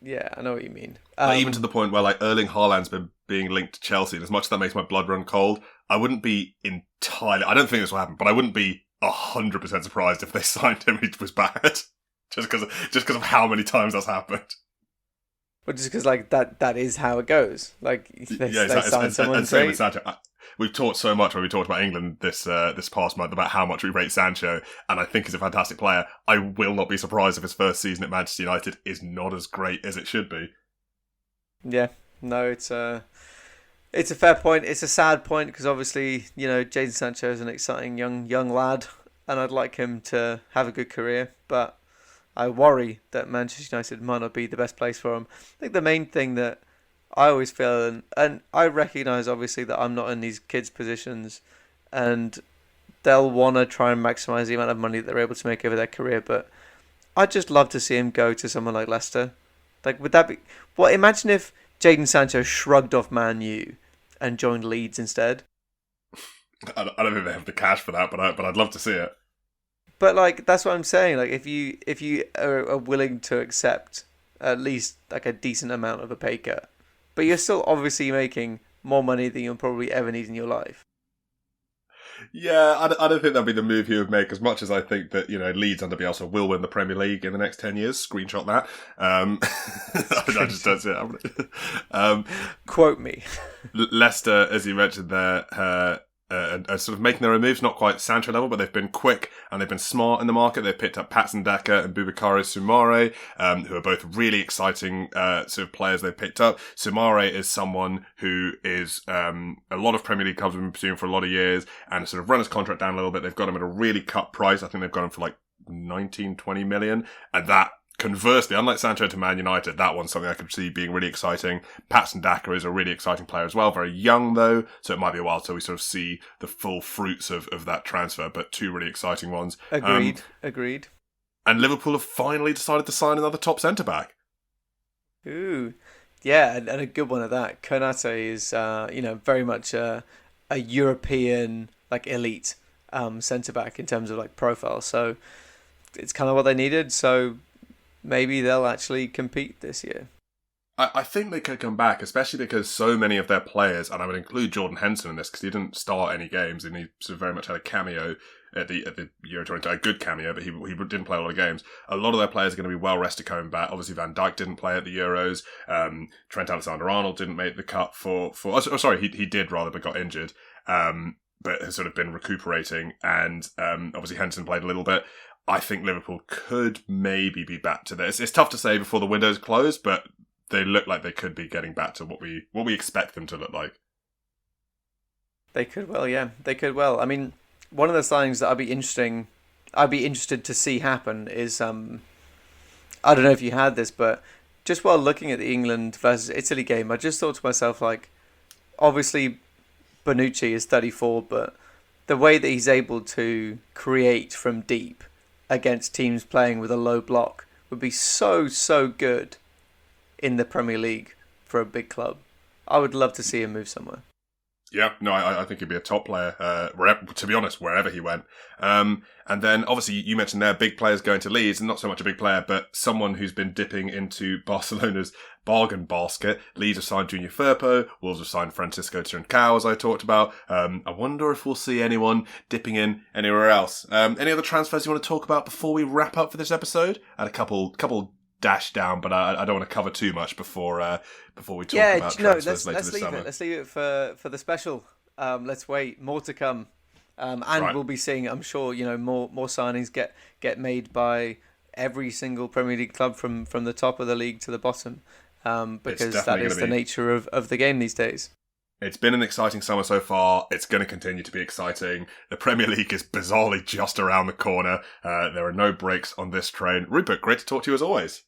yeah, I know what you mean. Like, even to the point where like Erling Haaland's been being linked to Chelsea, and as much as that makes my blood run cold, I wouldn't be entirely. I don't think this will happen, but I wouldn't be 100% surprised if they signed him. He was bad, just because of how many times that's happened. Well, just because like that is how it goes. Like they sign someone and same great. with Sancho. We've talked so much when we talked about England this past month about how much we rate Sancho, and I think he's a fantastic player. I will not be surprised if his first season at Manchester United is not as great as it should be. Yeah, no, it's a fair point. It's a sad point because obviously, you know, Jadon Sancho is an exciting young lad, and I'd like him to have a good career. But I worry that Manchester United might not be the best place for him. I think the main thing that I always feel, and I recognise obviously that I'm not in these kids' positions, and they'll want to try and maximise the amount of money that they're able to make over their career. But I'd just love to see him go to someone like Leicester. Like, would that be? Well, imagine if Jadon Sancho shrugged off Man U and joined Leeds instead. I don't think they have the cash for that, but I'd love to see it. But like, that's what I'm saying. Like, if you are willing to accept at least like a decent amount of a pay cut, but you're still obviously making more money than you'll probably ever need in your life. Yeah, I don't think that'd be the move he would make. As much as I think that Leeds under Bielsa will win the Premier League in the next 10 years. Screenshot that. I just don't see it. Quote me. Leicester, as you mentioned there, are sort of making their own moves, not quite Sancho level, but they've been quick and they've been smart in the market. They've picked up Patson Daka and Boubakary Soumare, who are both really exciting sort of players they've picked up. Soumare is someone who is a lot of Premier League clubs have been pursuing for a lot of years and sort of run his contract down a little bit. They've got him at a really cut price. I think they've got him for like 19, 20 million. And that, conversely, unlike Sancho to Man United, that one's something I could see being really exciting. Patson Daka is a really exciting player as well. Very young, though, so it might be a while till we sort of see the full fruits of that transfer, but two really exciting ones. Agreed. And Liverpool have finally decided to sign another top centre-back. Ooh. Yeah, and a good one at that. Konate is, very much a European, like, elite centre-back in terms of, like, profile. So it's kind of what they needed, so maybe they'll actually compete this year. I think they could come back, especially because so many of their players, and I would include Jordan Henson in this because he didn't start any games and he sort of very much had a cameo at the Euro 20, a good cameo, but he didn't play a lot of games. A lot of their players are going to be well rested coming back. Obviously, Van Dijk didn't play at the Euros. Trent Alexander-Arnold didn't make the cut he did rather, but got injured. But has sort of been recuperating, and obviously Henson played a little bit. I think Liverpool could maybe be back to this. It's tough to say before the window's closed, but they look like they could be getting back to what we expect them to look like. They could well, yeah. They could well. I mean, one of the signings that I'd be interested to see happen is I don't know if you had this, but just while looking at the England versus Italy game, I just thought to myself, like, obviously Bonucci is 34, but the way that he's able to create from deep against teams playing with a low block would be so good in the Premier League for a big club. I would love to see him move somewhere. Yeah, no, I think he'd be a top player, to be honest, wherever he went. And then, obviously, you mentioned there big players going to Leeds, and not so much a big player, but someone who's been dipping into Barcelona's bargain basket. Leeds have signed Junior Firpo, Wolves have signed Francisco Trincao, as I talked about. I wonder if we'll see anyone dipping in anywhere else. Any other transfers you want to talk about before we wrap up for this episode? I had a couple dash down, but I don't want to cover too much before we talk about transfers later this summer. Let's leave it for the special. Let's wait, more to come, and right. We'll be seeing, I'm sure, more signings get made by every single Premier League club from the top of the league to the bottom, because that is the nature of the game these days. It's been an exciting summer so far. It's going to continue to be exciting. The Premier League is bizarrely just around the corner. There are no breaks on this train. Rupert, great to talk to you as always.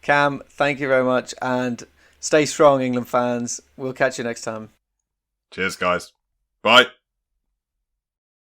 Cam, thank you very much, and stay strong, England fans. We'll catch you next time. Cheers, guys. Bye.